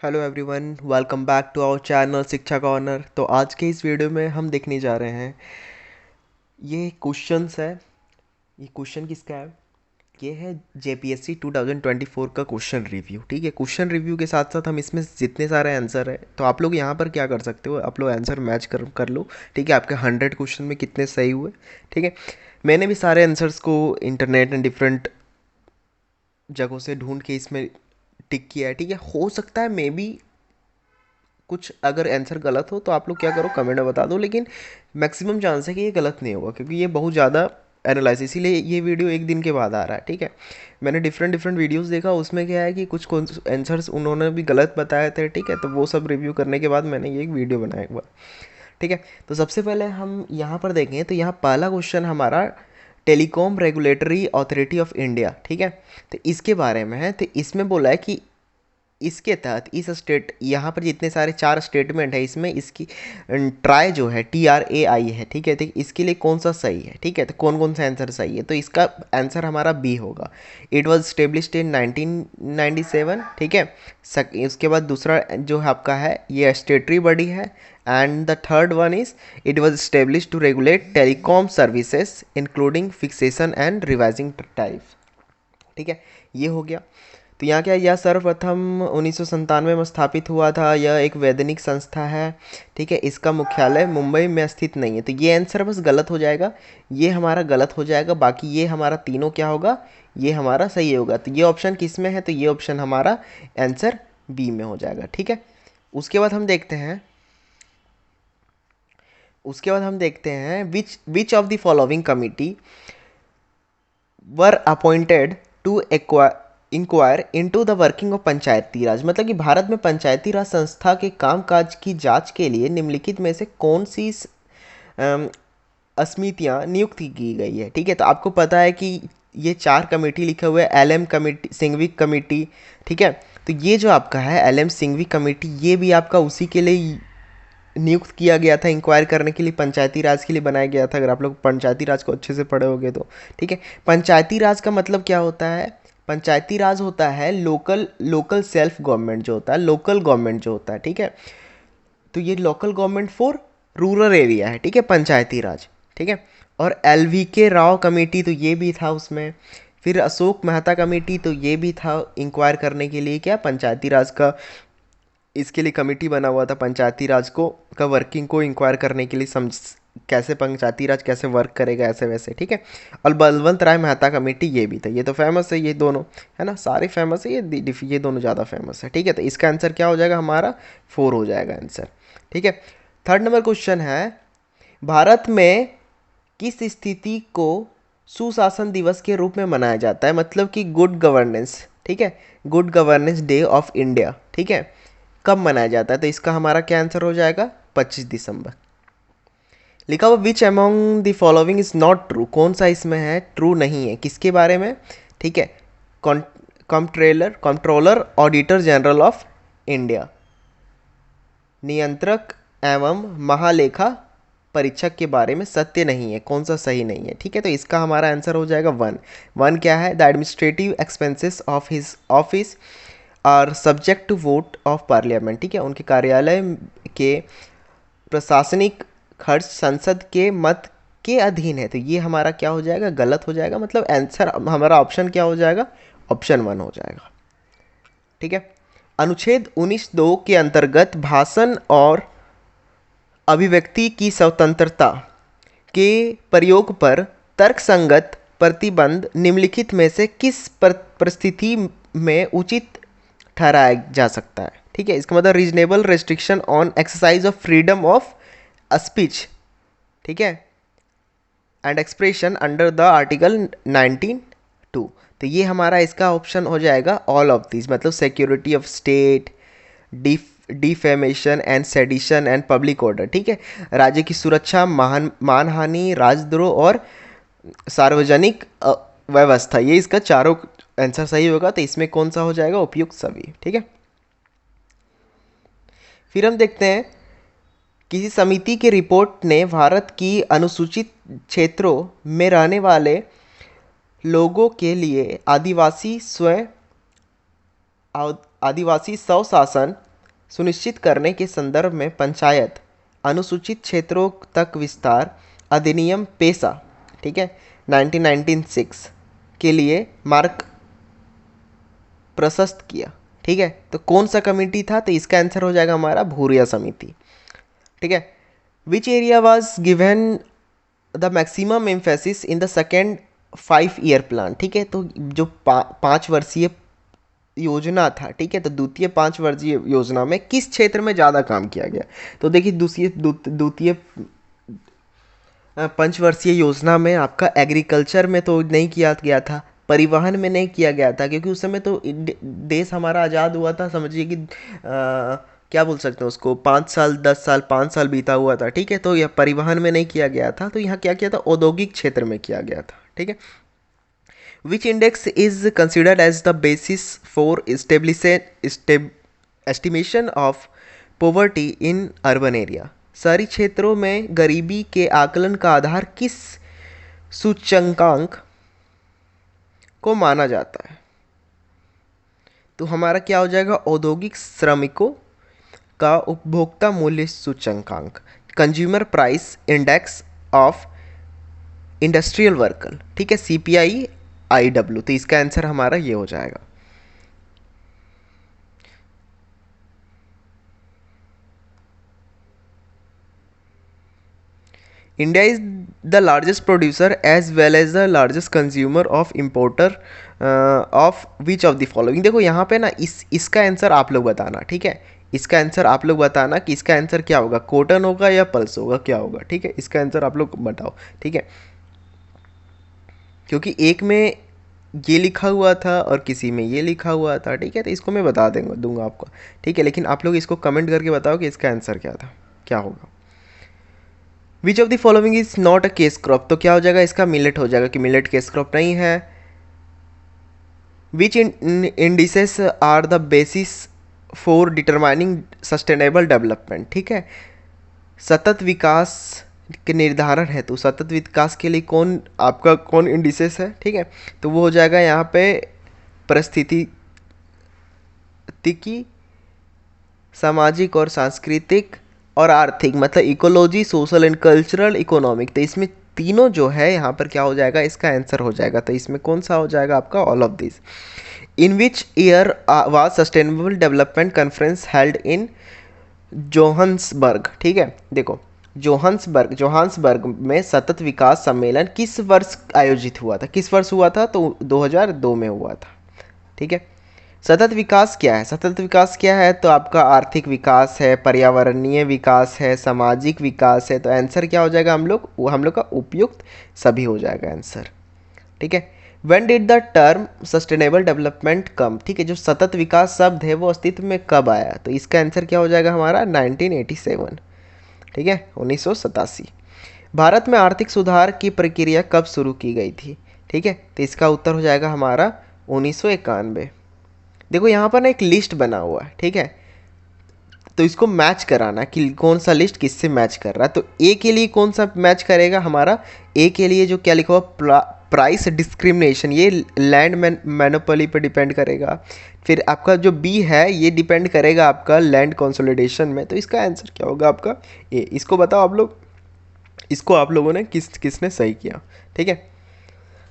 Hello everyone, welcome back to our channel Shiksha corner. तो आज के इस वीडियो में हम देखने जा रहे हैं, ये क्वेश्चंस है। ये क्वेश्चन किसका है? ये है जेपीएससी 2024 का क्वेश्चन रिव्यू। ठीक है, क्वेश्चन रिव्यू के साथ साथ हम इसमें जितने सारे आंसर है, तो आप लोग यहाँ पर क्या कर सकते हो, आप लोग आंसर मैच कर लो। ठीक है, आपके 100 क्वेश्चन में कितने सही हुए। ठीक है, मैंने भी सारे आंसर्स को इंटरनेट एंड डिफरेंट जगहों से ढूंढ के इसमें टिक किया है। ठीक है, हो सकता है मे बी कुछ अगर आंसर गलत हो तो आप लोग क्या करो, कमेंट में बता दो, लेकिन मैक्सिमम चांस है कि ये गलत नहीं होगा, क्योंकि ये बहुत ज़्यादा एनालाइसिस, इसीलिए ये वीडियो एक दिन के बाद आ रहा है। ठीक है, मैंने डिफरेंट डिफरेंट वीडियोस देखा, उसमें क्या है कि कुछ आंसर्स उन्होंने भी गलत बताए थे। ठीक है, तो वो सब रिव्यू करने के बाद मैंने ये एक वीडियो बनाया एक बार। ठीक है, तो सबसे पहले हम यहाँ पर देखें तो यहाँ पहला क्वेश्चन हमारा telecom regulatory authority of India. ठीक है, तो इसके बारे में है। तो इसमें बोला है कि इसके तहत इस स्टेट, यहाँ पर जितने सारे 4 स्टेटमेंट है, इसमें इसकी ट्राई जो है TRAI है। ठीक है, तो इसके लिए कौन सा सही है? ठीक है, तो कौन कौन सा आंसर सही है? तो इसका आंसर हमारा बी होगा। इट वॉज स्टेब्लिश्ड इन 1997। ठीक है, उसके बाद दूसरा जो आपका है ये स्टेटरी बॉडी है। And the third one is it was establish to regulate telecom services including fixation and revising tariff. ठीक है, ये हो गया। तो यहाँ क्या है, यह सर्वप्रथम 1997 में स्थापित हुआ था। यह एक वैधानिक संस्था है। ठीक है, इसका मुख्यालय मुंबई में स्थित नहीं है। तो ये आंसर बस गलत हो जाएगा, ये हमारा गलत हो जाएगा। बाकी ये हमारा तीनों क्या होगा, ये हमारा सही होगा। तो ये ऑप्शन किस में है? तो ये ऑप्शन हमारा आंसर बी में हो जाएगा। ठीक है, उसके बाद हम देखते हैं, which which of the following committee were appointed to enquire into the working of Panchayati Raj. मतलब कि भारत में पंचायती राज संस्था के कामकाज की जांच के लिए निम्नलिखित में से कौन सी समितियां नियुक्त की गई है? ठीक है, तो आपको पता है कि ये 4 कमेटी लिखे हुए हैं, LM कमेटी, सिंघवी कमेटी। ठीक है, तो ये जो आपका है LM सिंघवी कमेटी, ये भी आपका उसी के लिए नियुक्त किया गया था, इंक्वायर करने के लिए, पंचायती राज के लिए बनाया गया था। अगर आप लोग पंचायती राज को अच्छे से पढ़े होगे तो। ठीक है, पंचायती राज का मतलब क्या होता है? पंचायती राज होता है लोकल लोकल सेल्फ गवर्नमेंट जो होता है, लोकल गवर्नमेंट जो होता है। ठीक है, तो ये local government for rural area है। ठीक है, पंचायती राज। ठीक है, और LVK राव कमेटी, तो ये भी था उसमें। फिर अशोक मेहता कमेटी, तो ये भी था इंक्वायर करने के लिए क्या, पंचायती राज का इसके लिए कमेटी बना हुआ था, पंचायती राज को का वर्किंग को इंक्वायर करने के लिए, समझ कैसे पंचायती राज कैसे वर्क करेगा, ऐसे वैसे। ठीक है, और बलवंत राय मेहता कमेटी, ये भी था। ये तो फेमस है, ये दोनों है ना, सारे फेमस है। ये दोनों ज़्यादा फेमस है। ठीक है, तो इसका आंसर क्या हो जाएगा हमारा? 4 हो जाएगा आंसर। ठीक है, थर्ड नंबर क्वेश्चन है, भारत में किस स्थिति को सुशासन दिवस के रूप में मनाया जाता है? मतलब कि गुड गवर्नेंस। ठीक है, good governance day of India. ठीक है, कब मनाया जाता है? तो इसका हमारा क्या आंसर हो जाएगा? 25 दिसंबर। लिखा हुआ which among the following is not true. कौन सा इसमें है ट्रू नहीं है? किसके बारे में? ठीक है, controller auditor general of India, नियंत्रक एवं महालेखा परीक्षक के बारे में सत्य नहीं है। कौन सा सही नहीं है? ठीक है, तो इसका हमारा आंसर हो जाएगा 1। 1 क्या है? The administrative expenses of his office are subject to vote of parliament. ठीक है, उनके कार्यालय के प्रशासनिक खर्च संसद के मत के अधीन है। तो ये हमारा क्या हो जाएगा? गलत हो जाएगा। मतलब आंसर हमारा ऑप्शन क्या हो जाएगा? ऑप्शन 1 हो जाएगा। ठीक है, अनुच्छेद 19(2) के अंतर्गत भाषण और अभिव्यक्ति की स्वतंत्रता के प्रयोग पर तर्कसंगत प्रतिबंध निम्नलिखित में से किस परिस्थिति में उचित ठहराया जा सकता है? ठीक है, इसका मतलब reasonable restriction on exercise of freedom of speech. ठीक है, and expression under the article 19(2). तो ये हमारा इसका ऑप्शन हो जाएगा ऑल ऑफ दिस। मतलब security of state, defamation and sedition and public order. ठीक है, राज्य की सुरक्षा, मानहानि, राजद्रोह और सार्वजनिक व्यवस्था, ये इसका चारों आंसर सही होगा। तो इसमें कौन सा हो जाएगा? उपयुक्त सभी। ठीक है, फिर हम देखते हैं, किसी समिति की रिपोर्ट ने भारत की अनुसूचित क्षेत्रों में रहने वाले लोगों के लिए आदिवासी स्वशासन सुनिश्चित करने के संदर्भ में पंचायत अनुसूचित क्षेत्रों तक विस्तार अधिनियम पेशा, ठीक है, 1996 के लिए मार्ग प्रशस्त किया। ठीक है, तो कौन सा कमेटी था? तो इसका आंसर हो जाएगा हमारा भूरिया समिति। ठीक है, which area was given the maximum emphasis in the second 5 year plan. ठीक है, तो जो 5 वर्षीय योजना था, ठीक है, तो द्वितीय 5 वर्षीय योजना में किस क्षेत्र में ज़्यादा काम किया गया? तो देखिए द्वितीय पंचवर्षीय योजना में आपका एग्रीकल्चर में तो नहीं किया गया था, परिवहन में नहीं किया गया था, क्योंकि उस समय तो देश हमारा आज़ाद हुआ था, समझिए कि क्या बोल सकते हैं उसको, 5 साल 10 साल 5 साल बीता हुआ था। ठीक है, तो यह परिवहन में नहीं किया गया था, तो यहाँ क्या किया था? औद्योगिक क्षेत्र में किया गया था। ठीक है, which index is considered as the basis for estimation of poverty in urban area. शहरी क्षेत्रों में गरीबी के आकलन का आधार किस सूचकांक को माना जाता है? तो हमारा क्या हो जाएगा? औद्योगिक श्रमिकों का उपभोक्ता मूल्य सूचकांक, consumer price index of industrial worker. ठीक है, CPI IW। तो इसका आंसर हमारा ये हो जाएगा। India is the largest producer as well as the largest consumer of importer of which of the following. देखो यहाँ पे ना इसका आंसर आप लोग बताना। ठीक है, इसका आंसर आप लोग बताना कि इसका आंसर क्या होगा, कॉटन होगा या पल्स होगा, क्या होगा। ठीक है, इसका आंसर आप लोग बताओ। ठीक है, क्योंकि एक में ये लिखा हुआ था और किसी में ये लिखा हुआ था। ठीक है, तो इसको मैं बता दूंगा आपको। ठीक है, लेकिन आप लोग इसको कमेंट करके बताओ कि इसका आंसर क्या था, क्या होगा। विच of the following is not a case crop. तो क्या हो जाएगा? इसका मिलेट हो जाएगा कि मिलेट केस क्रॉप नहीं है। Which indices are the basis for determining sustainable development. ठीक है, सतत विकास के निर्धारण है, तो सतत विकास के लिए कौन इंडिसेस है? ठीक है, तो वो हो जाएगा यहाँ पे परिस्थितिकी, सामाजिक और सांस्कृतिक और आर्थिक, मतलब ecology, social and cultural, economic. तो इसमें तीनों जो है यहाँ पर क्या हो जाएगा? इसका आंसर हो जाएगा। तो इसमें कौन सा हो जाएगा आपका? All of this. In which year was sustainable development conference held in Johannesburg. ठीक है, देखो जोहान्सबर्ग में सतत विकास सम्मेलन किस वर्ष आयोजित हुआ था? किस वर्ष हुआ था? तो 2002 में हुआ था। ठीक है, सतत विकास क्या है? सतत विकास क्या है? तो आपका आर्थिक विकास है, पर्यावरणीय विकास है, सामाजिक विकास है। तो आंसर क्या हो जाएगा? हम लोग का उपयुक्त सभी हो जाएगा आंसर। ठीक है, when did the term sustainable development come. ठीक है, जो सतत विकास शब्द है वो अस्तित्व में कब आया? तो इसका आंसर क्या हो जाएगा हमारा? 1987। ठीक है, 1987। भारत में आर्थिक सुधार की प्रक्रिया कब शुरू की गई थी? ठीक है, तो इसका उत्तर हो जाएगा हमारा 1991। देखो यहाँ पर ना एक लिस्ट बना हुआ है। ठीक है, तो इसको मैच कराना कि कौन सा लिस्ट किससे मैच कर रहा है। तो ए के लिए कौन सा मैच करेगा हमारा? ए के लिए जो क्या लिखा हुआ, प्राइस डिस्क्रिमिनेशन, ये लैंड मोनोपोली पे डिपेंड करेगा। फिर आपका जो बी है ये डिपेंड करेगा आपका लैंड कंसोलिडेशन में। तो इसका आंसर क्या होगा आपका? ए। इसको बताओ आप लोग, इसको आप लोगों ने किसने सही किया? ठीक है,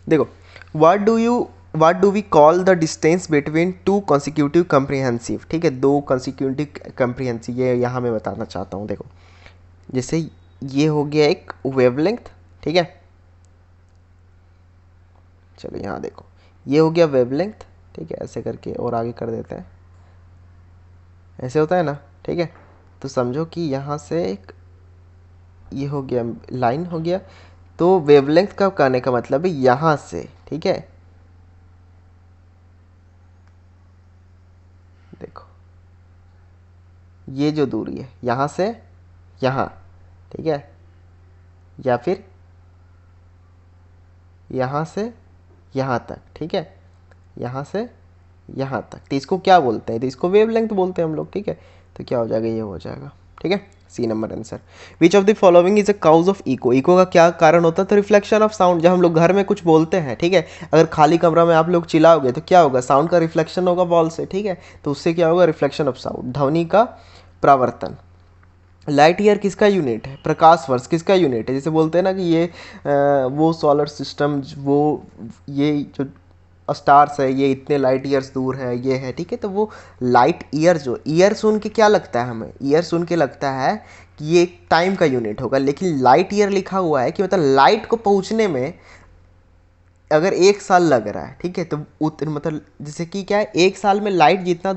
देखो, what do we call the distance between two consecutive comprehensive. ठीक है, दो कॉन्सिक्यूटिव कम्प्रीहेंसिव, ये यहाँ मैं बताना चाहता हूँ। देखो, जैसे ये हो गया एक वेवलेंथ। ठीक है, चलो यहाँ देखो, ये हो गया वेवलेंथ। ठीक है, ऐसे करके और आगे कर देते हैं, ऐसे होता है ना। ठीक है, तो समझो कि यहाँ से एक ये हो गया लाइन हो गया। तो वेवलेंथ का कहने का मतलब है यहाँ से। ठीक है, देखो ये जो दूरी है यहाँ से यहाँ, ठीक है, या फिर यहाँ से यहाँ तक। ठीक है, यहाँ से यहाँ तक, तो इसको क्या बोलते हैं? तो इसको वेवलेंथ बोलते हैं हम लोग। ठीक है, तो क्या हो जाएगा? ये हो जाएगा। ठीक है, C number answer. Which of the following is a cause of echo, echo का क्या कारण होता है? तो रिफ्लेक्शन ऑफ साउंड। जब हम लोग घर में कुछ बोलते हैं, ठीक है, अगर खाली कमरा में आप लोग चिल्लाओगे तो क्या होगा? साउंड का रिफ्लेक्शन होगा वॉल से, ठीक है, तो उससे क्या होगा? रिफ्लेक्शन ऑफ साउंड, ध्वनि का परावर्तन। लाइट ईयर किसका यूनिट है? प्रकाश वर्ष किसका यूनिट है? जैसे बोलते हैं ना कि ये वो सोलर सिस्टम, वो ये जो स्टार्स है ये इतने लाइट ईयर्स दूर है, ये है, ठीक है, तो वो लाइट ईयर, जो ईयर सुन के क्या लगता है हमें? ईयर सुन के लगता है कि ये टाइम का यूनिट होगा, लेकिन लाइट ईयर लिखा हुआ है कि मतलब लाइट को पहुंचने में अगर 1 साल लग रहा है, ठीक है, तो मतलब जैसे कि क्या है, 1 साल में लाइट जितना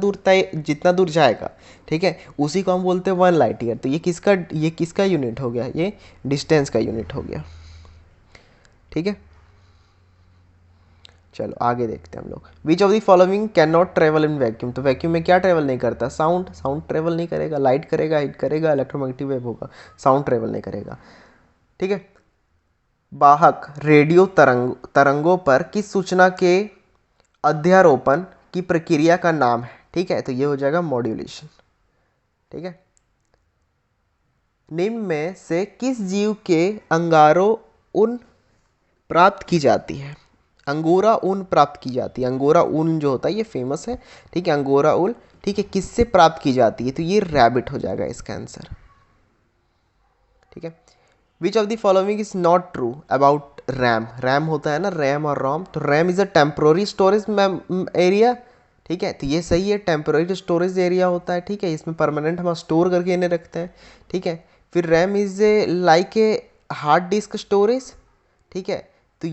दूर जाएगा, ठीक है, उसी को हम बोलते हैं 1 लाइट ईयर। तो ये किसका यूनिट हो गया? ये डिस्टेंस का यूनिट हो गया, ठीक है। चलो आगे देखते हैं हम लोग। विच of the following can not travel in vacuum, तो वैक्यूम में क्या ट्रेवल नहीं करता? साउंड। साउंड ट्रेवल नहीं करेगा, लाइट करेगा, हीट करेगा, इलेक्ट्रोमैग्नेटिक वेव होगा, साउंड ट्रेवल नहीं करेगा, ठीक है। वाहक रेडियो तरंगों पर किस सूचना के अध्यारोपण की प्रक्रिया का नाम है? ठीक है, तो ये हो जाएगा मॉड्यूलेशन, ठीक है। निम्न में से किस जीव के अंगारों ऊन प्राप्त की जाती है? अंगोरा ऊन प्राप्त की जाती है। अंगोरा ऊन जो होता है ये फेमस है, ठीक है, अंगोरा ऊन, ठीक है, किससे प्राप्त की जाती है? तो ये रैबिट हो जाएगा इसका आंसर, ठीक है। Which of the following is not true about RAM? RAM होता है ना, रैम और रोम, तो RAM is a temporary storage area, ठीक है, तो ये सही है, टेम्प्रोरी स्टोरेज एरिया होता है, ठीक है, इसमें परमानेंट हम स्टोर करके इन्हें रखते हैं, ठीक है। फिर RAM is a like a hard disk storage, ठीक है, तो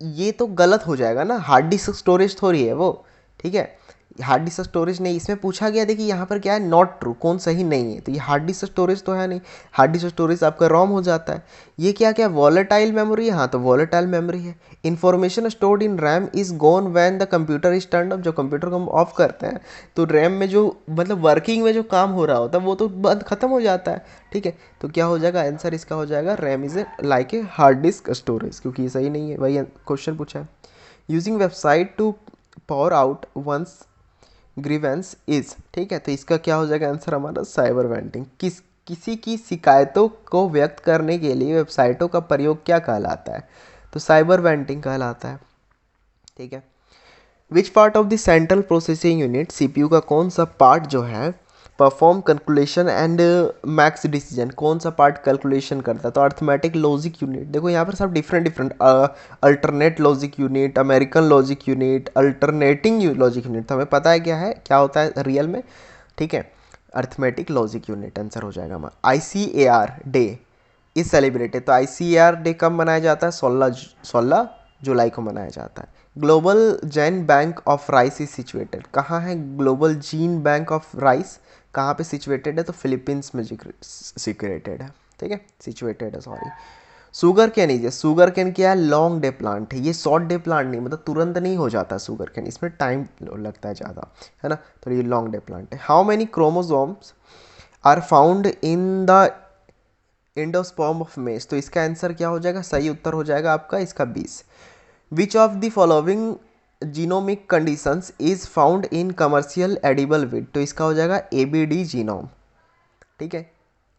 ये तो गलत हो जाएगा ना, हार्ड डिस्क स्टोरेज थोड़ी है वो, ठीक है, हार्ड डिस्क स्टोरेज नहीं, इसमें पूछा गया देखिए यहाँ पर क्या है, नॉट ट्रू, कौन सही नहीं है, तो ये हार्ड डिस्क स्टोरेज तो है नहीं, हार्ड डिस्क स्टोरेज आपका रोम हो जाता है। ये क्या क्या वॉलेटाइल मेमोरी, हाँ तो वॉलेटाइल मेमोरी है। Information stored in RAM is gone when the computer is turn off, जब कंप्यूटर को हम ऑफ करते हैं तो रैम में जो मतलब वर्किंग में जो काम हो रहा होता है वो तो बंद खत्म हो जाता है, ठीक है, तो क्या हो जाएगा आंसर इसका? हो जाएगा RAM is a like a hard disk storage, क्योंकि ये सही नहीं है, वही क्वेश्चन पूछा है। Using website to pour out one's grievance is, ठीक है, तो इसका क्या हो जाएगा आंसर हमारा? Cyber venting. किसी की शिकायतों को व्यक्त करने के लिए वेबसाइटों का प्रयोग क्या कहलाता है? तो साइबर वेंटिंग कहलाता है, ठीक है। Which part of the central processing unit, CPU का कौन सा पार्ट जो है perform calculation and max decision, कौन सा पार्ट कैलकुलेशन करता है? तो अर्थमेटिक लॉजिक यूनिट। देखो यहाँ पर सब different different, alternate logic unit, American logic unit, alternating logic unit, तो हमें पता है क्या है, क्या होता है रियल में, ठीक है, अर्थमेटिक लॉजिक यूनिट आंसर हो जाएगा हमारा। ICAR डे इज सेलिब्रेटेड, तो ICAR डे कब मनाया जाता है? 16 जुलाई को मनाया जाता है। Global Jain bank of rice is situated, कहाँ है global gene bank of rice, कहाँ पे सिचुएटेड है? तो फिलीपींस में सिचुएटेड है, ठीक है, सिचुएटेड है, sorry. Sugar cane is, sugar cane क्या है? लॉन्ग डे प्लांट है, ये शॉर्ट डे प्लांट नहीं, मतलब तुरंत नहीं हो जाता शुगर कैन, इसमें टाइम लगता है ज़्यादा, है ना, तो ये लॉन्ग डे प्लांट है। How many chromosomes are found in the endosperm of maize, तो इसका आंसर क्या हो जाएगा? सही उत्तर हो जाएगा आपका इसका 20। विच of the following genomic conditions is found in commercial edible wheat, तो इसका हो जाएगा ABD जीनोम, ठीक है।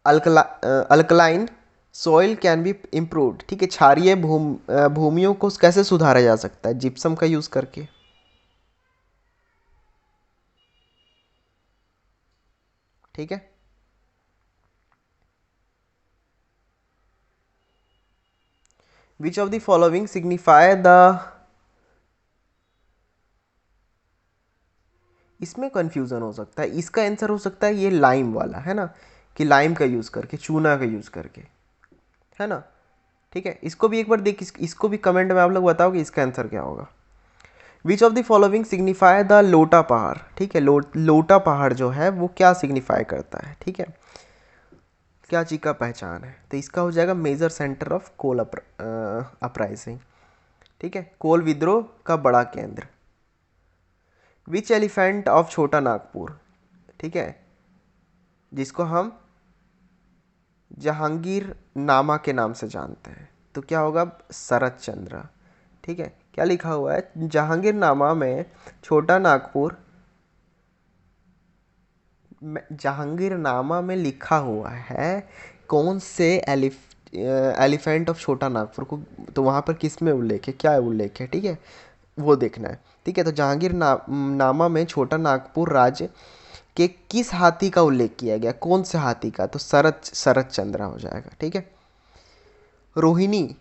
Alkaline soil can be improved, ठीक है, क्षारीय भूमियों को कैसे सुधारा जा सकता है? जिप्सम का यूज करके, ठीक है। Which of the following signify the, इसमें कंफ्यूजन हो सकता है, इसका आंसर हो सकता है ये लाइम वाला, है ना, कि लाइम का यूज करके, चूना का यूज करके, है ना, ठीक है। इसको भी एक बार देख, इसको भी कमेंट में आप लोग बताओ कि इसका आंसर क्या होगा। विच of the following signify the लोटा पहाड़, ठीक है, लोटा पहाड़ जो है वो क्या सिग्निफाई करता है, ठीक है, क्या चीज का पहचान है? तो इसका हो जाएगा major centre of coal uprising, ठीक है, कोल विद्रोह का बड़ा केंद्र। विच एलिफेंट ऑफ छोटा नागपुर, ठीक है, जिसको हम जहांगीर नामा के नाम से जानते हैं, तो क्या होगा? शरद चंद्र, ठीक है। क्या लिखा हुआ है जहांगीर नामा में? छोटा नागपुर जहांगीरनामा में लिखा हुआ है कौन से एलिफेंट ऑफ छोटा नागपुर को, तो वहाँ पर किस में उल्लेख है, क्या उल्लेख है, ठीक है, वो देखना है। ठीक है, तो नामा में छोटा नागपुर राज्य के किस हाथी का उल्लेख किया गया, कौन से हाथी का, तो शरद शरद चंद्र हो जाएगा। ठीक है, Rohini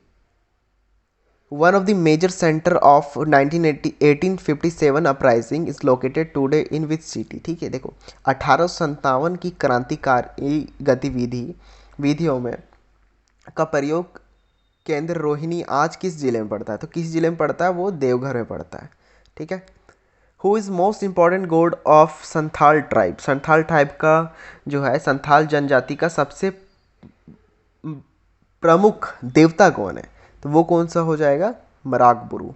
one of the major center of 1857 uprising is located today in which city। ठीक है, देखो 1857 की क्रांतिकारी विधियों में का प्रयोग केंद्र रोहिणी आज किस जिले में पड़ता है, तो किस जिले में पड़ता है, वो देवघर में पड़ता है। ठीक है, who is most important God of Santhal tribe, Santhal tribe का जो है, संथाल जनजाति का सबसे प्रमुख देवता कौन है, तो वो कौन सा हो जाएगा, मराकबुरु।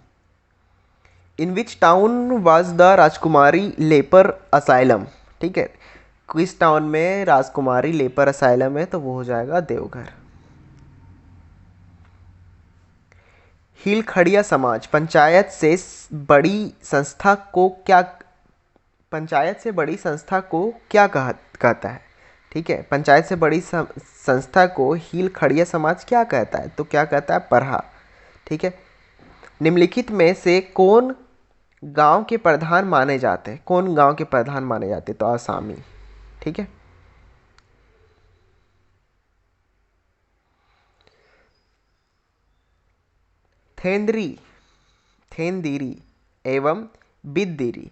इन विच town was the Rajkumari leopard asylum. ठीक है, किस टाउन में राजकुमारी लेपर असाइलम है, तो वो हो जाएगा देवघर। हिलखड़िया समाज पंचायत से बड़ी संस्था को क्या, पंचायत से बड़ी संस्था को क्या कहता है। ठीक है, पंचायत से बड़ी संस्था को हिलखड़िया समाज क्या कहता है, तो क्या कहता है, परहा। ठीक है, निम्नलिखित में से कौन गांव के प्रधान माने जाते हैं, कौन गांव के प्रधान माने जाते हैं, तो आसामी। ठीक है, थेंदरी थेंदीरी एवं बिद्दीरी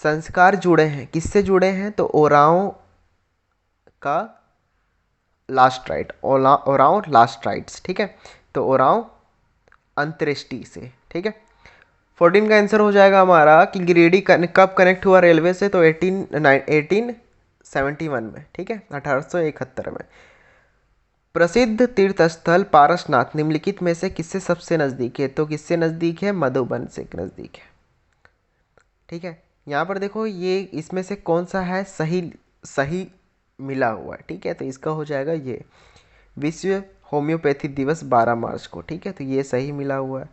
संस्कार जुड़े हैं, किससे जुड़े हैं, तो ओराओं का लास्ट राइट, ओराओं लास्ट राइट्स। ठीक है, तो ओराओं अंत्येष्टि से। ठीक है, 14 का आंसर हो जाएगा हमारा कि गिरिडीह कब कनेक्ट हुआ रेलवे से, तो 1871 में। ठीक है, 1871 में। प्रसिद्ध तीर्थस्थल पारसनाथ निम्नलिखित में से किससे सबसे नज़दीक है, तो किससे नज़दीक है, मधुबन से नज़दीक है। ठीक है, यहाँ पर देखो ये इसमें से कौन सा है सही, सही मिला हुआ है। ठीक है, तो इसका हो जाएगा ये विश्व होम्योपैथी दिवस 12 मार्च को। ठीक है, तो ये सही मिला हुआ है।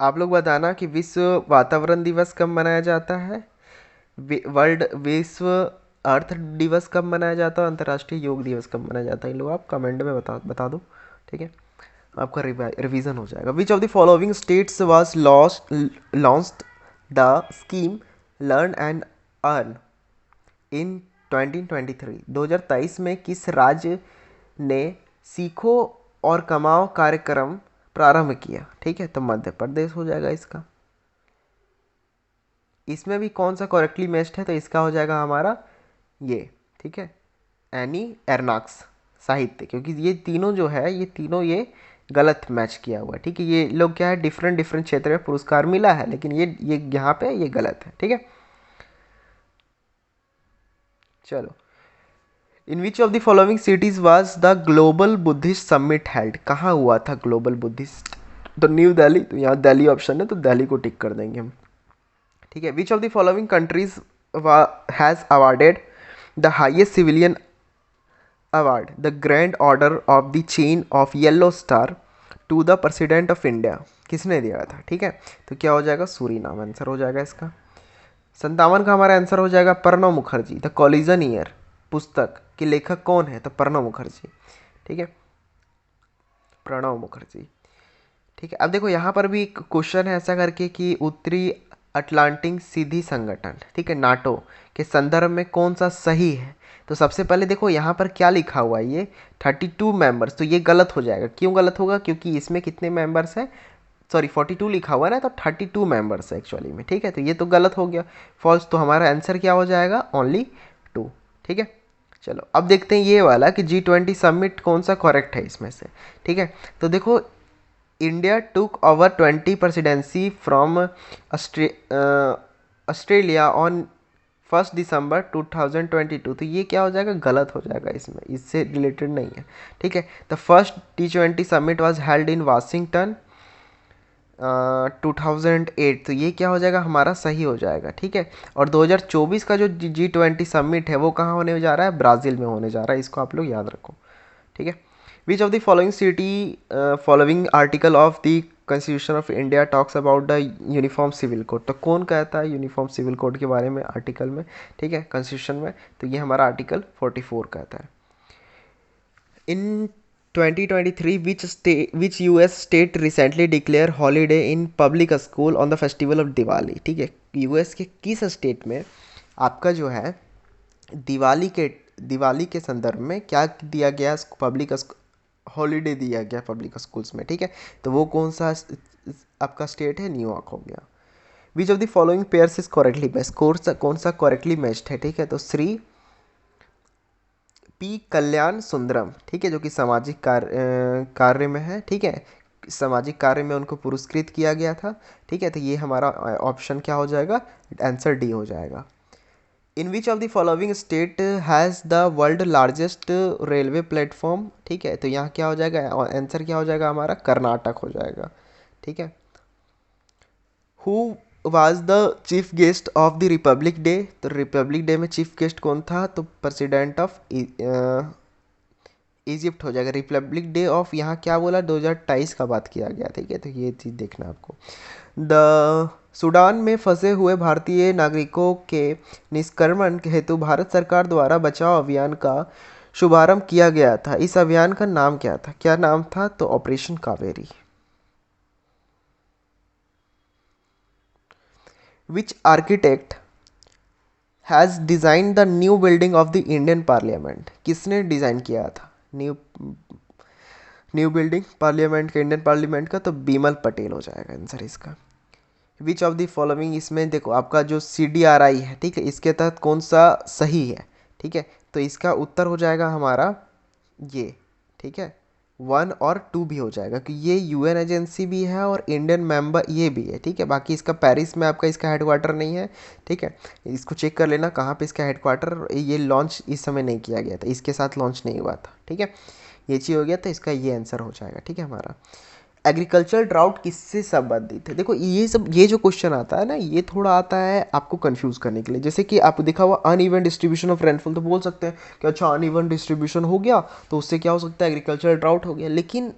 आप लोग बताना कि विश्व वातावरण दिवस कब मनाया जाता है, विश्व अर्थ दिवस कब मनाया जाता है, अंतर्राष्ट्रीय योग दिवस कब मनाया जाता है, इन लोग आप कमेंट में बता दो। ठीक है, आपका रिवीजन हो जाएगा। विच of the following states was launched the scheme learn and earn in 2023, 2023 में किस राज्य ने सीखो और कमाओ कार्यक्रम प्रारंभ किया। ठीक है, तो मध्य प्रदेश हो जाएगा इसका। इसमें भी कौन सा करेक्टली मैच्ड है, तो इसका हो जाएगा हमारा ये। ठीक है, एनी एर्नाक्स साहित्य, क्योंकि ये तीनों जो है, ये तीनों ये गलत मैच किया हुआ है। ठीक है, ये लोग क्या है, डिफरेंट डिफरेंट क्षेत्र में पुरस्कार मिला है, लेकिन ये यहाँ पे ये गलत है। ठीक है, चलो, in which of the following cities was the global Buddhist summit held, कहाँ हुआ था ग्लोबल बुद्धिस्ट, तो न्यू दिल्ली, तो यहाँ दिल्ली ऑप्शन है, तो दिल्ली को टिक कर देंगे हम। ठीक है, which of the following countries has awarded the highest civilian award the grand order of the chain of yellow star to the president of India, किसने दिया था। ठीक है, तो क्या हो जाएगा, सूरीनाम आंसर हो जाएगा इसका। 57 का हमारा आंसर हो जाएगा Pranab Mukherjee. The collision year पुस्तक के लेखक कौन है, तो प्रणब मुखर्जी। ठीक है, प्रणब मुखर्जी। ठीक है, अब देखो यहाँ पर भी एक क्वेश्चन है ऐसा करके कि उत्तरी अटलांटिक सीधी संगठन, ठीक है, नाटो के संदर्भ में कौन सा सही है, तो सबसे पहले देखो यहाँ पर क्या लिखा हुआ है, ये 32 मेंबर्स, तो ये गलत हो जाएगा। क्यों गलत होगा, क्योंकि इसमें कितने मेंबर्स हैं, सॉरी 42 लिखा हुआ है ना, तो 32 मेंबर्स है एक्चुअली में। ठीक है, तो ये तो गलत हो गया, फॉल्स, तो हमारा आंसर क्या हो जाएगा, ओनली 2। ठीक है, चलो अब देखते हैं ये वाला कि G20 समिट कौन सा करेक्ट है इसमें से। ठीक है, तो देखो India took over 20 presidency from Australia on 1 दिसंबर 2022, तो ये क्या हो जाएगा, गलत हो जाएगा, इसमें इससे रिलेटेड नहीं है। ठीक है, the first G20 summit was held in Washington 2008, तो ये क्या हो जाएगा, हमारा सही हो जाएगा। ठीक है, और 2024 का जो G20 समिट है वो कहाँ होने जा रहा है, ब्राज़ील में होने जा रहा है, इसको आप लोग याद रखो। ठीक है, which of the following city following article of the constitution of India talks about the uniform civil code. तो कौन कहता है यूनिफॉर्म सिविल कोड के बारे में आर्टिकल में, ठीक है, कॉन्स्टिट्यूशन में? तो ये हमारा आर्टिकल 44 कहता है। इन 2023 which US state recently declare holiday in public school on the festival of Diwali, ठीक है। यूएस के किस स्टेट में आपका जो है दिवाली के संदर्भ में क्या दिया गया, पब्लिक हॉलीडे दिया गया पब्लिक स्कूल्स में, ठीक है। तो वो कौन सा आपका स्टेट है? न्यूयॉर्क हो गया। Which of the following pairs is correctly matched, कौन सा करेक्टली मैच्ड है, ठीक है। तो श्री पी कल्याण सुंदरम, ठीक है, जो कि सामाजिक कार्य में है, ठीक है, सामाजिक कार्य में उनको पुरस्कृत किया गया था, ठीक है। तो ये हमारा ऑप्शन क्या हो जाएगा? आंसर डी हो जाएगा। In which of the following state has the world largest railway platform, ठीक है। तो यहाँ क्या हो जाएगा? आंसर क्या हो जाएगा हमारा? कर्नाटक हो जाएगा, ठीक है। Who was the chief guest of the Republic day? तो रिपब्लिक डे में चीफ गेस्ट कौन था? तो प्रेसिडेंट ऑफ इजिप्ट हो जाएगा। रिपब्लिक डे ऑफ यहाँ क्या बोला? 2023 का बात किया गया, ठीक है। तो ये चीज़ देखना आपको। द सूडान में फंसे हुए भारतीय नागरिकों के निष्कर्मण हेतु भारत सरकार द्वारा बचाव अभियान का शुभारंभ किया गया था। इस अभियान का नाम क्या था? क्या नाम था? तो operation Kaveri. Which architect has design the new building of the Indian parliament? किसने डिज़ाइन किया था न्यू बिल्डिंग पार्लियामेंट का, इंडियन पार्लियामेंट का? तो बीमल पटेल हो जाएगा आंसर इसका। विच ऑफ द फॉलोइंग, इसमें देखो आपका जो CDRI है, ठीक है, इसके तहत कौन सा सही है, ठीक है। तो इसका उत्तर हो जाएगा हमारा ये, ठीक है, 1 और 2 भी हो जाएगा कि ये UN एजेंसी भी है और इंडियन मेंबर ये भी है, ठीक है। बाकी इसका पेरिस में आपका इसका हेडक्वार्टर नहीं है, ठीक है। इसको चेक कर लेना कहाँ पे इसका हेडक्वार्टर, ये लॉन्च इस समय नहीं किया गया था, इसके साथ लॉन्च नहीं हुआ था, ठीक है। ये चीज़ हो गया तो इसका ये आंसर हो जाएगा, ठीक है हमारा। एग्रीकल्चर ड्राउट किससे संबंधित है? देखो ये जो क्वेश्चन आता है ना, ये थोड़ा आता है आपको कंफ्यूज करने के लिए। जैसे कि आपको दिखा हुआ अनइवन डिस्ट्रीब्यूशन ऑफ रेनफॉल, तो बोल सकते हैं कि अच्छा अनइवन डिस्ट्रीब्यूशन हो गया तो उससे क्या हो सकता है? एग्रीकल्चर ड्राउट हो गया। लेकिन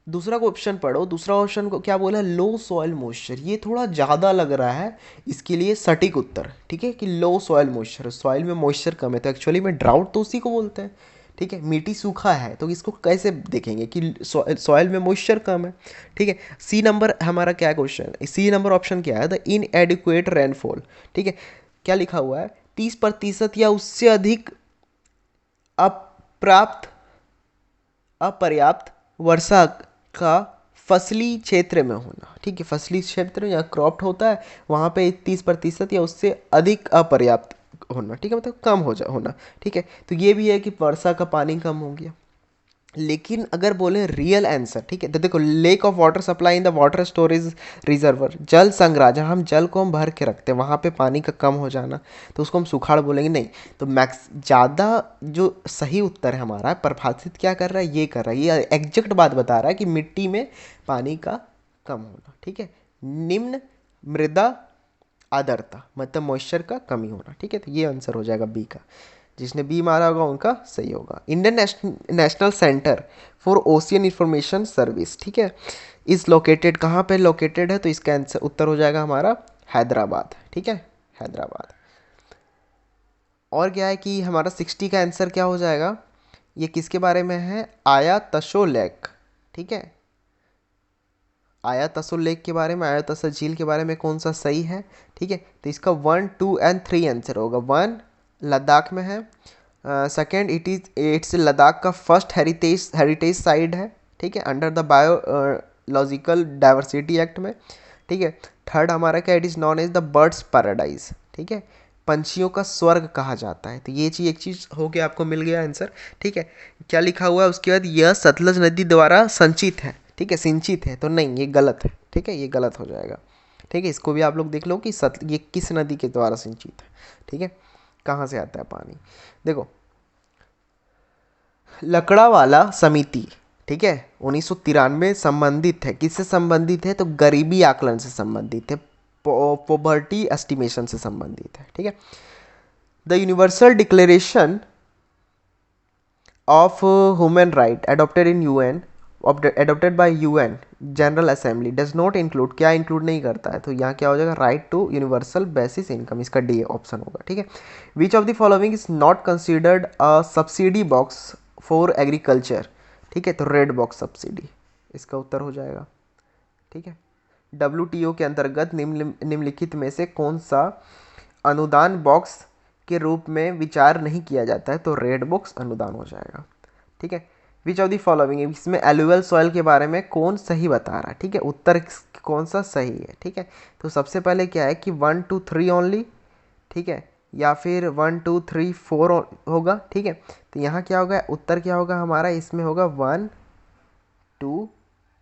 दूसरा ऑप्शन पढ़ो, दूसरा ऑप्शन को क्या बोला? लो सॉइल मॉइस्चर। ये थोड़ा ज़्यादा लग रहा है इसके लिए सटीक उत्तर, ठीक है, कि लो सॉइल मॉइस्चर, सॉइल में मॉइस्चर कम है। तो एक्चुअली में ड्राउट तो उसी को बोलते हैं, ठीक है। मिट्टी सूखा है तो इसको कैसे देखेंगे कि सॉइल में मॉइस्चर कम है, ठीक है। सी नंबर हमारा क्या क्वेश्चन है? सी नंबर ऑप्शन क्या है? द इनएडिक्वेट रेनफॉल, ठीक है। क्या लिखा हुआ है? 30% या उससे अधिक अप्राप्त अपर्याप्त वर्षा का फसली क्षेत्र में होना, ठीक है। फसली क्षेत्र या क्रॉप्ड होता है वहाँ पे 30% या उससे अधिक अपर्याप्त होना, ठीक है, मतलब कम होना, ठीक है। तो ये भी है कि वर्षा का पानी कम हो गया। लेकिन अगर बोले रियल आंसर, ठीक है, तो देखो lake of water supply in the water storage reservoir, जल संग्रह, जहाँ हम जल को हम भर के रखते हैं वहाँ पे पानी का कम हो जाना, तो उसको हम सुखाड़ बोलेंगे नहीं। तो मैक्स ज़्यादा जो सही उत्तर है हमारा, परिभाषित क्या कर रहा है? ये कर रहा है, ये एग्जैक्ट बात बता रहा है कि मिट्टी में पानी का कम होना, ठीक है। निम्न मृदा आर्द्रता मतलब मॉइस्चर का कमी होना, ठीक है। तो ये आंसर हो जाएगा बी का। जिसने बी मारा होगा उनका सही होगा। Indian national centre for ocean information service, ठीक है, इज लोकेटेड, कहाँ पे लोकेटेड है? तो इसका आंसर उत्तर हो जाएगा हमारा हैदराबाद, ठीक है, हैदराबाद। और क्या है कि हमारा 60 का आंसर क्या हो जाएगा? ये किसके बारे में है? आया तसो लेक, ठीक है, आया तसो लेक के बारे में, आया तसो झील के बारे में कौन सा सही है, ठीक है। तो इसका 1, 2 एंड 3 आंसर होगा। 1 लद्दाख में है, सेकेंड इट्स लद्दाख का फर्स्ट हेरिटेज साइट है, ठीक है, under the biological diversity act में, ठीक है। थर्ड हमारा क्या? It is known as the birds paradise, ठीक है, पंछियों का स्वर्ग कहा जाता है। तो ये चीज़ एक चीज़ हो गया, आपको मिल गया आंसर, ठीक है। क्या लिखा हुआ है उसके बाद? यह सतलज नदी द्वारा संचित है, ठीक है, सिंचित है, तो नहीं, ये गलत है, ठीक है, ये गलत हो जाएगा, ठीक है। इसको भी आप लोग देख लो कि ये किस नदी के द्वारा सिंचित है, ठीक है, कहाँ से आता है पानी। देखो लकड़ावाला समिति, ठीक है, 1993 संबंधित है, किससे संबंधित है? तो गरीबी आकलन से संबंधित है, पॉवर्टी एस्टिमेशन से संबंधित है, ठीक है। The universal declaration of human right adopted in UN adopted by UN general assembly does not include, क्या इंक्लूड नहीं करता है, तो यहाँ क्या हो जाएगा, right to universal basis income, इसका डी ऑप्शन होगा, ठीक है। Which of the following is not considered a subsidy box for agriculture, ठीक है, तो रेड बॉक्स सब्सिडी इसका उत्तर हो जाएगा, ठीक है। WTO के अंतर्गत निम्नलिखित में से कौन सा अनुदान बॉक्स के रूप में विचार नहीं किया जाता है, तो रेड बॉक्स अनुदान हो जाएगा, ठीक है। विच ऑफ द फॉलोइंग, इसमें एलुअल सॉइल के बारे में कौन सही बता रहा है, ठीक है, उत्तर कौन सा सही है, ठीक है। तो सबसे पहले क्या है कि 1 2 3 ओनली, ठीक है, या फिर 1 2 3 4 होगा, ठीक है। तो यहाँ क्या होगा, उत्तर क्या होगा हमारा, इसमें होगा 1 2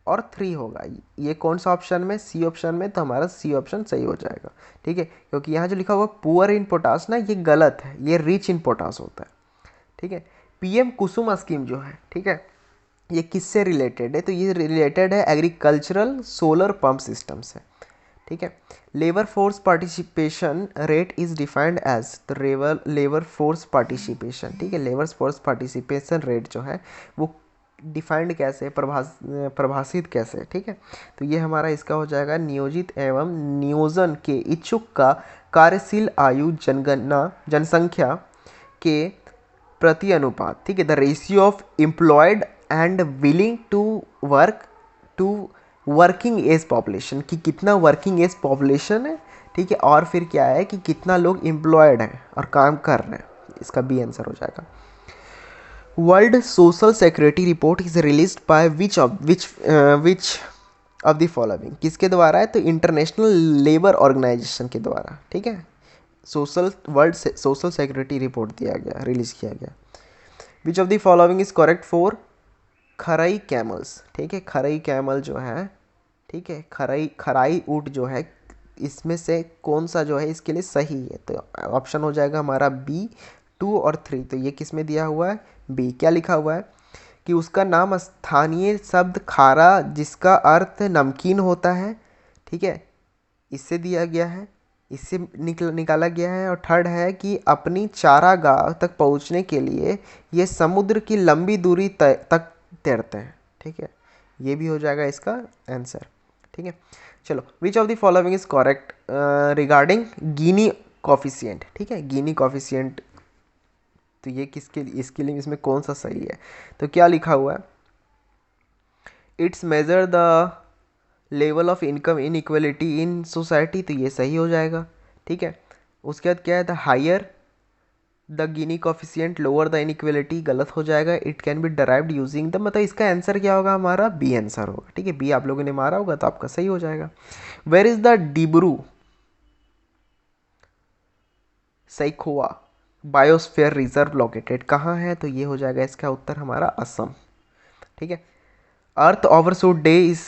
और 3 होगा। ये कौन सा ऑप्शन में, सी ऑप्शन में, तो हमारा सी ऑप्शन सही हो जाएगा, ठीक है। क्योंकि यहाँ जो लिखा हुआ पुअर इन पोटास ना, ये गलत है, ये रिच इन पोटास होता है, ठीक है। PM कुसुम स्कीम जो है, ठीक है, ये किससे रिलेटेड है, तो ये रिलेटेड है एग्रीकल्चरल सोलर पंप सिस्टम से, ठीक है। Labour force participation rate is defined as, तो लेबर फोर्स पार्टिसिपेशन, ठीक है, लेबर फोर्स पार्टिसिपेशन रेट जो है वो डिफाइंड कैसे, प्रभाषित कैसे, ठीक है। तो ये हमारा इसका हो जाएगा, नियोजित एवं नियोजन के इच्छुक का कार्यशील आयु जनगणना जनसंख्या के प्रति अनुपात, ठीक है, the ratio of employed and willing to work to working age population, कि कितना वर्किंग एज पॉपुलेशन है, ठीक है, और फिर क्या है कि कितना लोग एम्प्लॉयड हैं और काम कर रहे हैं, इसका बी आंसर हो जाएगा। World social security report is released by which of the following, किसके द्वारा है, तो इंटरनेशनल लेबर ऑर्गेनाइजेशन के द्वारा, ठीक है। वर्ल्ड सोशल सिक्योरिटी रिपोर्ट दिया गया, रिलीज किया गया। Which of the following is correct for Kharai camels, ठीक है, खराई कैमल जो है, ठीक है, खराई ऊँट जो है, इसमें से कौन सा जो है इसके लिए सही है, तो ऑप्शन हो जाएगा हमारा B 2 और 3। तो ये किस में दिया हुआ है, B। क्या लिखा हुआ है कि उसका नाम स्थानीय शब्द खारा जिसका अर्थ नमकीन होता है, ठीक है, इससे दिया गया है, इससे निकाला गया है। और थर्ड है कि अपनी चारागाह तक पहुंचने के लिए ये समुद्र की लंबी दूरी तक तैरते हैं, ठीक है, ये भी हो जाएगा इसका आंसर, ठीक है। चलो, विच of the following is correct regarding Guinea coefficient, ठीक है, गिनी कॉफिशिएंट, तो ये किसके लिए, इसके लिए इसमें कौन सा सही है, तो क्या लिखा हुआ है, it's measure the level of income inequality in society, तो ये सही हो जाएगा, ठीक है। उसके बाद क्या है, the higher the Gini coefficient lower the inequality, गलत हो जाएगा। It can be derived using the, मतलब इसका आंसर क्या होगा हमारा, बी आंसर होगा, ठीक है, बी आप लोगों ने मारा होगा तो आपका सही हो जाएगा। Where is the Dibru Saikhowa biosphere reserve located, कहाँ है, तो ये हो जाएगा इसका उत्तर हमारा असम, ठीक है। Earth overshoot day is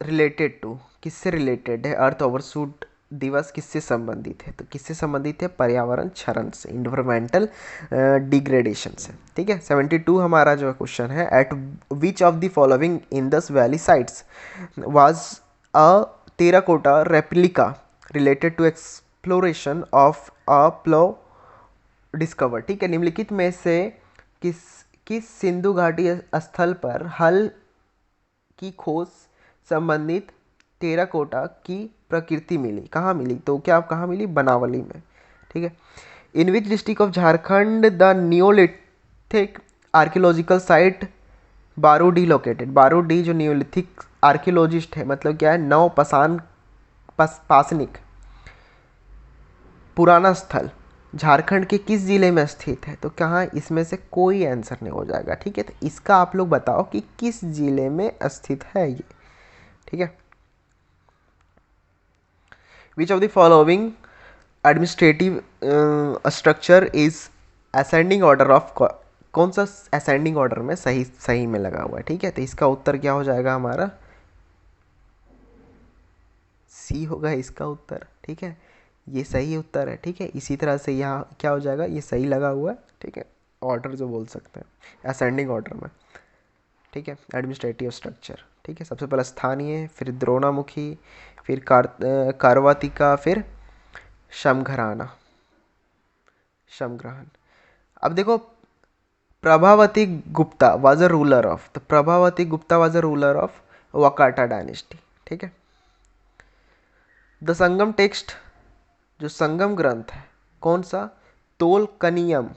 related to, किससे रिलेटेड है, अर्थ ओवरशूट दिवस किससे संबंधित है, तो किससे संबंधित है, पर्यावरण क्षरण से, इन्वायरमेंटल डिग्रेडेशन से, ठीक है। 72 हमारा जो क्वेश्चन है, at which of the following Indus valley sites was a terracotta replica related to exploration of a plough discover, ठीक है, निम्नलिखित में से किस किस सिंधु घाटी स्थल पर हल की खोज संबंधित टेराकोटा की प्रकृति मिली, कहाँ मिली, तो क्या कहाँ मिली, बनावली में, ठीक है। In which district of Jharkhand the neolithic archaeological site Barudi located, Barudi जो नियोलिथिक आर्कियोलॉजिस्ट है, मतलब क्या है, नव पाषाणिक पुराना स्थल झारखंड के किस जिले में स्थित है, तो कहाँ, इसमें से कोई आंसर नहीं हो जाएगा, ठीक है। तो इसका आप लोग बताओ कि किस जिले में स्थित है ये, ठीक है। Which of the following administrative structure is ascending order of, कौन सा असेंडिंग ऑर्डर में सही सही में लगा हुआ है, ठीक है। तो इसका उत्तर क्या हो जाएगा हमारा, सी होगा इसका उत्तर, ठीक है, ये सही उत्तर है, ठीक है। इसी तरह से यहाँ क्या हो जाएगा, ये सही लगा हुआ है, ठीक है, ऑर्डर जो बोल सकते हैं असेंडिंग ऑर्डर में, ठीक है। एडमिनिस्ट्रेटिव स्ट्रक्चर, ठीक है, सबसे पहले स्थानीय, फिर द्रोणामुखी, फिर कार्वातिका, फिर शमघराना, शमग्रहण। अब देखो Prabhavati Gupta was a ruler of, तो Prabhavati Gupta was a ruler of Vakataka dynasty. ठीक है। द संगम टेक्स्ट, जो संगम ग्रंथ है कौन सा, तोलकनियम,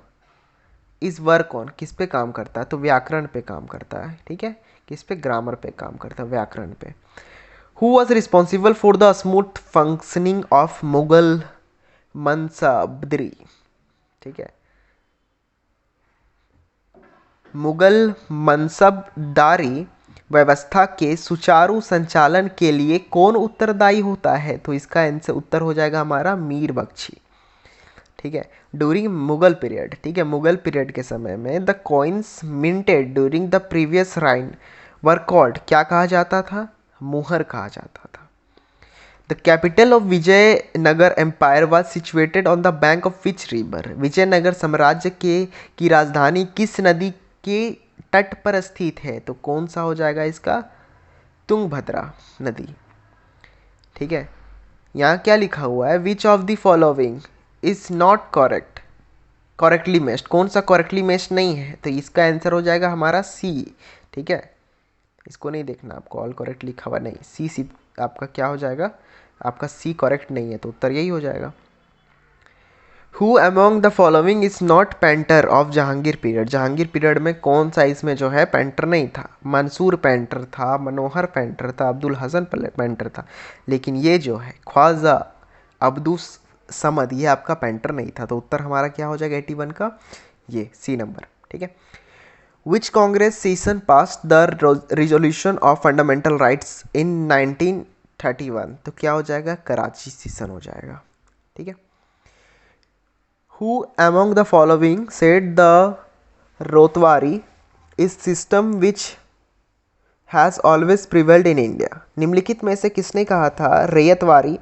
इस वर्क ऑन, किस पे काम करता है, तो व्याकरण पे काम करता है। ठीक है, किस पे, ग्रामर पे काम करता है, व्याकरण पे। Who was responsible for the smooth functioning of Mughal mansabdari. ठीक है, मुगल मनसबदारी व्यवस्था के सुचारू संचालन के लिए कौन उत्तरदायी होता है, तो इसका आंसर उत्तर हो जाएगा हमारा मीर बख्शी। ठीक है, ड्यूरिंग मुगल पीरियड, ठीक है, मुगल पीरियड के समय में the coins minted during the previous reign were called, क्या कहा जाता था, मुहर कहा जाता था। The capital of Vijayanagar empire was situated on the bank of which river, Vijayanagar साम्राज्य के की राजधानी किस नदी के तट पर स्थित है, तो कौन सा हो जाएगा इसका, तुंगभद्रा नदी। ठीक है, यहाँ क्या लिखा हुआ है, which of the following is not correct, correctly matched, कौन सा करेक्टली मैच्ड नहीं है, तो इसका आंसर हो जाएगा हमारा सी। ठीक है, इसको नहीं देखना आपको, ऑल करेक्ट लिखा हुआ नहीं, सी आपका क्या हो जाएगा, आपका सी करेक्ट नहीं है, तो उत्तर यही हो जाएगा। Who among the following is not painter of Jahangir period, Jahangir period में कौन सा इसमें जो है पेंटर नहीं था, मंसूर पेंटर था, मनोहर पेंटर था, अब्दुल हसन पेंटर था, लेकिन ये जो है ख्वाजा अब्दुस समद, ये आपका पेंटर नहीं था, तो उत्तर हमारा क्या हो जाएगा 81 का, ये सी नंबर। ठीक है, which Congress session passed the resolution of fundamental rights in 1931, तो क्या हो जाएगा, कराची सेशन हो जाएगा। ठीक है, Who among the following said the Rotwari is system which has always prevailed in India? निम्नलिखित में से किसने कहा था रैयतवारी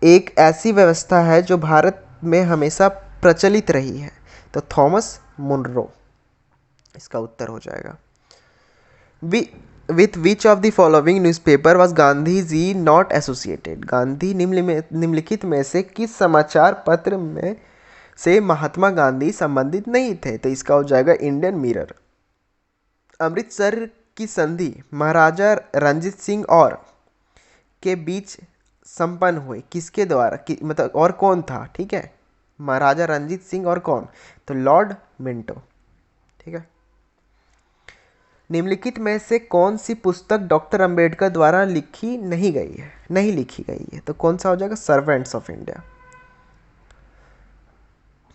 एक ऐसी व्यवस्था है जो भारत में हमेशा प्रचलित रही है, तो थॉमस मुनरो इसका उत्तर हो जाएगा। With which of the following newspaper was Gandhi ji not associated, Gandhi निम्नलिखित में से किस समाचार पत्र में से महात्मा गांधी संबंधित नहीं थे, तो इसका हो जाएगा इंडियन मिरर। अमृतसर की संधि महाराजा रंजीत सिंह और के बीच संपन्न हुई किसके द्वारा, मतलब और कौन था, ठीक है, महाराजा रंजीत सिंह और कौन, तो लॉर्ड मिंटो। ठीक है, निम्नलिखित में से कौन सी पुस्तक डॉक्टर अंबेडकर द्वारा नहीं लिखी गई है, तो कौन सा हो जाएगा, सर्वेंट्स ऑफ इंडिया।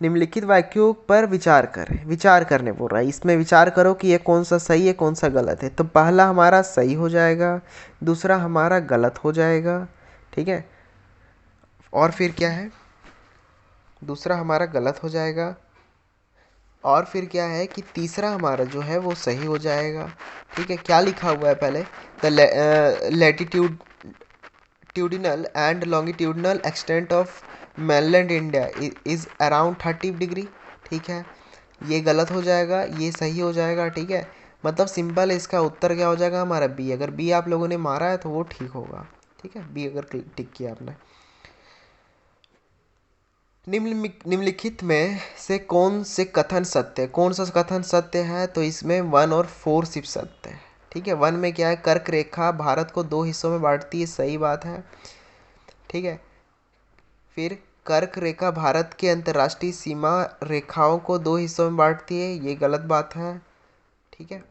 निम्नलिखित वाक्यों पर विचार करें, विचार करने बोल रहा है, इसमें विचार करो कि ये कौन सा सही है कौन सा गलत है, तो पहला हमारा सही हो जाएगा, दूसरा हमारा गलत हो जाएगा। ठीक है, और फिर क्या है, दूसरा हमारा गलत हो जाएगा, और फिर क्या है कि तीसरा हमारा जो है वो सही हो जाएगा। ठीक है, क्या लिखा हुआ है पहले, the latitudinal and longitudinal extent of mainland India is around 30 degree. ठीक है, ये गलत हो जाएगा, ये सही हो जाएगा। ठीक है, मतलब सिंपल इसका उत्तर क्या हो जाएगा हमारा बी, अगर बी आप लोगों ने मारा है तो वो ठीक होगा। ठीक है, बी अगर टिक किया आपने। निम्नलिखित में से कौन से कथन सत्य है, कौन सा कथन सत्य है, तो इसमें 1 और 4 सिर्फ सत्य है। ठीक है, 1 में क्या है, कर्क रेखा भारत को 2 हिस्सों में बांटती है, सही बात है। ठीक है, फिर कर्क रेखा भारत के अंतर्राष्ट्रीय सीमा रेखाओं को 2 हिस्सों में बांटती है, ये गलत बात है। ठीक है,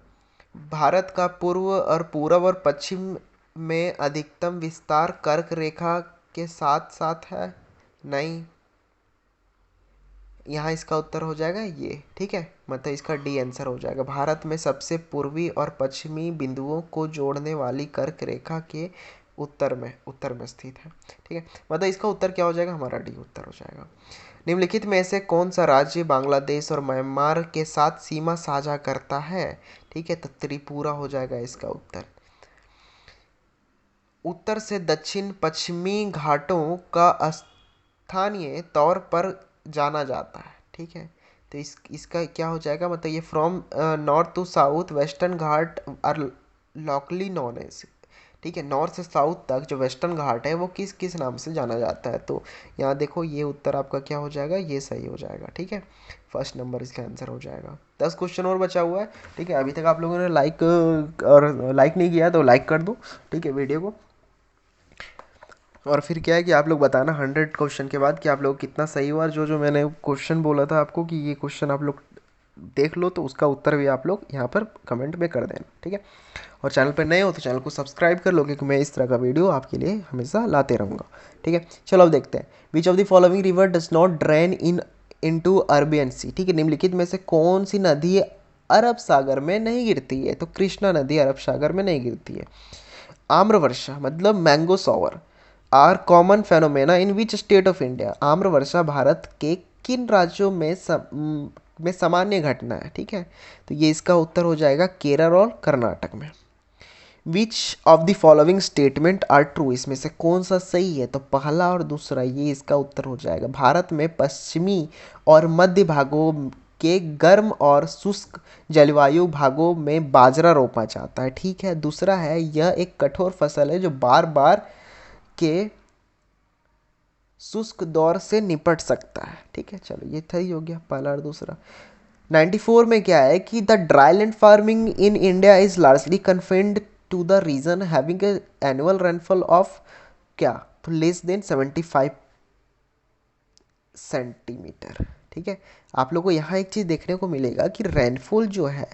भारत का पूर्व और पश्चिम में अधिकतम विस्तार कर्क रेखा के साथ साथ है, नहीं, यहाँ इसका उत्तर हो जाएगा ये। ठीक है, मतलब इसका डी आंसर हो जाएगा, भारत में सबसे पूर्वी और पश्चिमी बिंदुओं को जोड़ने वाली कर्क रेखा के उत्तर में स्थित है। ठीक है, मतलब इसका उत्तर क्या हो जाएगा, हमारा डी उत्तर हो जाएगा। निम्नलिखित में से कौन सा राज्य बांग्लादेश और म्यांमार के साथ सीमा साझा करता है, ठीक है, तो त्रिपुरा हो जाएगा इसका उत्तर। उत्तर से दक्षिण पश्चिमी घाटों का स्थानीय तौर पर जाना जाता है। ठीक है, तो इसका क्या हो जाएगा, मतलब ये from north to south western ghat are locally known as. ठीक है, नॉर्थ से साउथ तक जो वेस्टर्न घाट है वो किस किस नाम से जाना जाता है? तो यहाँ देखो ये उत्तर आपका क्या हो जाएगा, ये सही हो जाएगा। ठीक है, फर्स्ट नंबर इसका आंसर हो जाएगा। 10 क्वेश्चन और बचा हुआ है। ठीक है, अभी तक आप लोगों ने लाइक नहीं किया तो लाइक कर दो। ठीक है वीडियो को। और फिर क्या है कि आप लोग बताना 100 क्वेश्चन के बाद कि आप लोग कितना सही हुआ। जो जो मैंने क्वेश्चन बोला था आपको कि ये क्वेश्चन आप लोग देख लो, तो उसका उत्तर भी आप लोग यहाँ पर कमेंट में कर देना। ठीक है, और चैनल पर नए हो तो चैनल को सब्सक्राइब कर लो, क्योंकि मैं इस तरह का वीडियो आपके लिए हमेशा लाते रहूँगा। ठीक है, चलो अब देखते हैं। Which of the following river does not drain into Arabian sea. ठीक है, निम्नलिखित में से कौन सी नदी अरब सागर में नहीं गिरती है? तो कृष्णा नदी अरब सागर में नहीं गिरती है। आम्रवर्षा मतलब mango showers are common phenomena in which state of India. आम्रवर्षा भारत के किन राज्यों में सामान्य घटना है? ठीक है, तो ये इसका उत्तर हो जाएगा केरल और कर्नाटक में। Which of the following statement are true. इसमें से कौन सा सही है? तो पहला और दूसरा, ये इसका उत्तर हो जाएगा। भारत में पश्चिमी और मध्य भागों के गर्म और शुष्क जलवायु भागों में बाजरा रोपा जाता है। ठीक है, दूसरा है यह एक कठोर फसल है जो बार बार के शुष्क दौर से निपट सकता है। ठीक है, चलो ये सही हो गया पहला और दूसरा। 94 में क्या है कि the dryland farming in India is largely confined to the region having annual rainfall of क्या? तो लेस देन 75 सेंटीमीटर। ठीक है, आप लोगों को यहाँ एक चीज़ देखने को मिलेगा कि रेनफॉल जो है,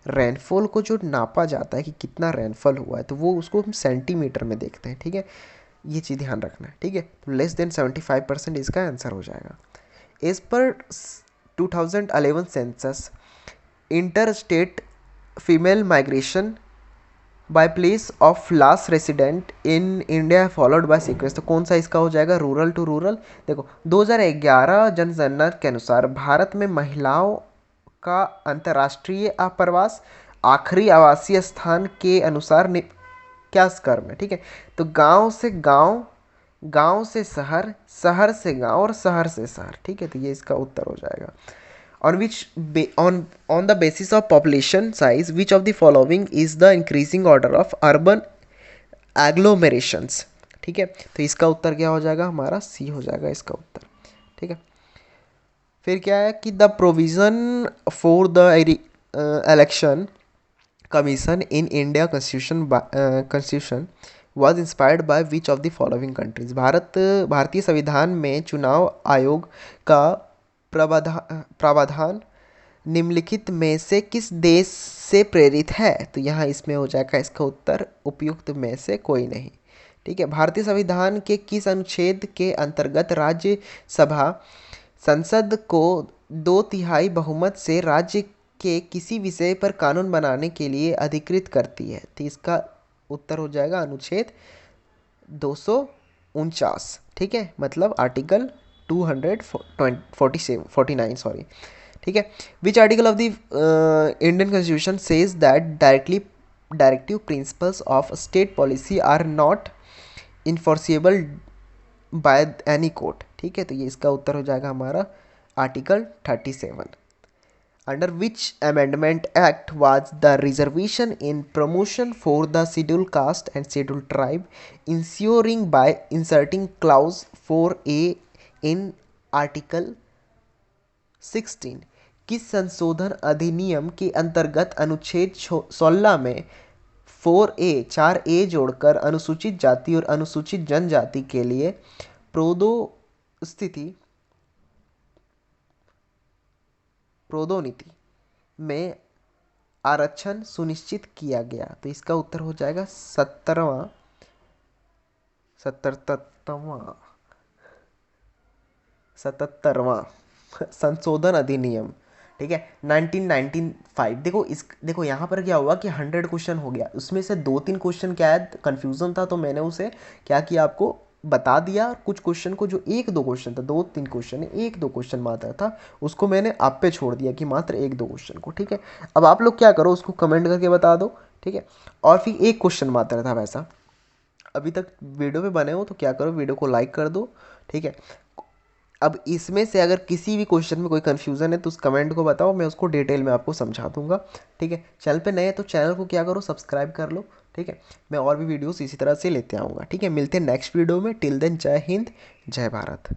रेनफॉल को जो नापा जाता है कि कितना रेनफॉल हुआ है, तो वो उसको हम सेंटीमीटर में देखते हैं। ठीक है, ये चीज़ ध्यान रखना है। ठीक है, तो लेस देन 75% इसका आंसर हो जाएगा। As per 2011 census, inter state female migration by place of last resident in India followed by sequence. तो कौन सा इसका हो जाएगा? Rural to rural. देखो 2011 जनगणना के अनुसार भारत में महिलाओं का अंतर्राष्ट्रीय आप्रवास आखिरी आवासीय स्थान के अनुसार क्या क्रम है? ठीक है, तो गांव से गांव, गांव से शहर, शहर से गांव और शहर से शहर। ठीक है, तो ये इसका उत्तर हो जाएगा। on which on the basis of population size which of the following is the increasing order of urban agglomerations। ठीक है, तो इसका उत्तर क्या हो जाएगा? हमारा सी हो जाएगा इसका उत्तर। ठीक है, फिर क्या है कि the provision for the election commission in India constitution was inspired by which of the following countries. भारतीय संविधान में चुनाव आयोग का प्रावधान निम्नलिखित में से किस देश से प्रेरित है? तो यहाँ इसमें हो जाएगा इसका उत्तर उपयुक्त में से कोई नहीं। ठीक है, भारतीय संविधान के किस अनुच्छेद के अंतर्गत राज्यसभा संसद को 2/3 बहुमत से राज्य के किसी विषय पर कानून बनाने के लिए अधिकृत करती है? तो इसका उत्तर हो जाएगा अनुच्छेद 249। ठीक है, मतलब आर्टिकल 249 सॉरी। ठीक है, which article of the Indian constitution says that directive principles of state policy are not enforceable by any court. ठीक है, तो ये इसका उत्तर हो जाएगा हमारा article 37। Under which amendment act was the reservation in promotion for the scheduled caste and scheduled tribe ensuring by inserting clause 4A in article 16। किस संशोधन अधिनियम के अंतर्गत अनुच्छेद 16 में 4A जोड़कर अनुसूचित जाति और अनुसूचित जनजाति के लिए प्रोदोनीति में आरक्षण सुनिश्चित किया गया? तो इसका उत्तर हो जाएगा 77वां संशोधन अधिनियम। ठीक है, 1995। देखो यहाँ पर क्या हुआ कि 100 क्वेश्चन हो गया, उसमें से 2-3 क्वेश्चन क्या है कन्फ्यूज़न था, तो मैंने उसे क्या किया आपको बता दिया। कुछ क्वेश्चन को जो 1-2 क्वेश्चन था, 2-3 क्वेश्चन है, 1-2 क्वेश्चन मात्र था, उसको मैंने आप पे छोड़ दिया कि मात्र 1-2 क्वेश्चन को। ठीक है, अब आप लोग क्या करो, उसको कमेंट करके बता दो। ठीक है, और फिर एक क्वेश्चन मात्र था वैसा। अभी तक वीडियो पे बने हो तो क्या करो, वीडियो को लाइक कर दो। ठीक है, अब इसमें से अगर किसी भी क्वेश्चन में कोई कन्फ्यूज़न है तो उस कमेंट को बताओ, मैं उसको डिटेल में आपको समझा दूंगा। ठीक है, चैनल पे नए हैं तो चैनल को क्या करो, सब्सक्राइब कर लो। ठीक है, मैं और भी वीडियोस इसी तरह से लेते आऊँगा। ठीक है, मिलते हैं नेक्स्ट वीडियो में। टिल देन जय हिंद, जय भारत।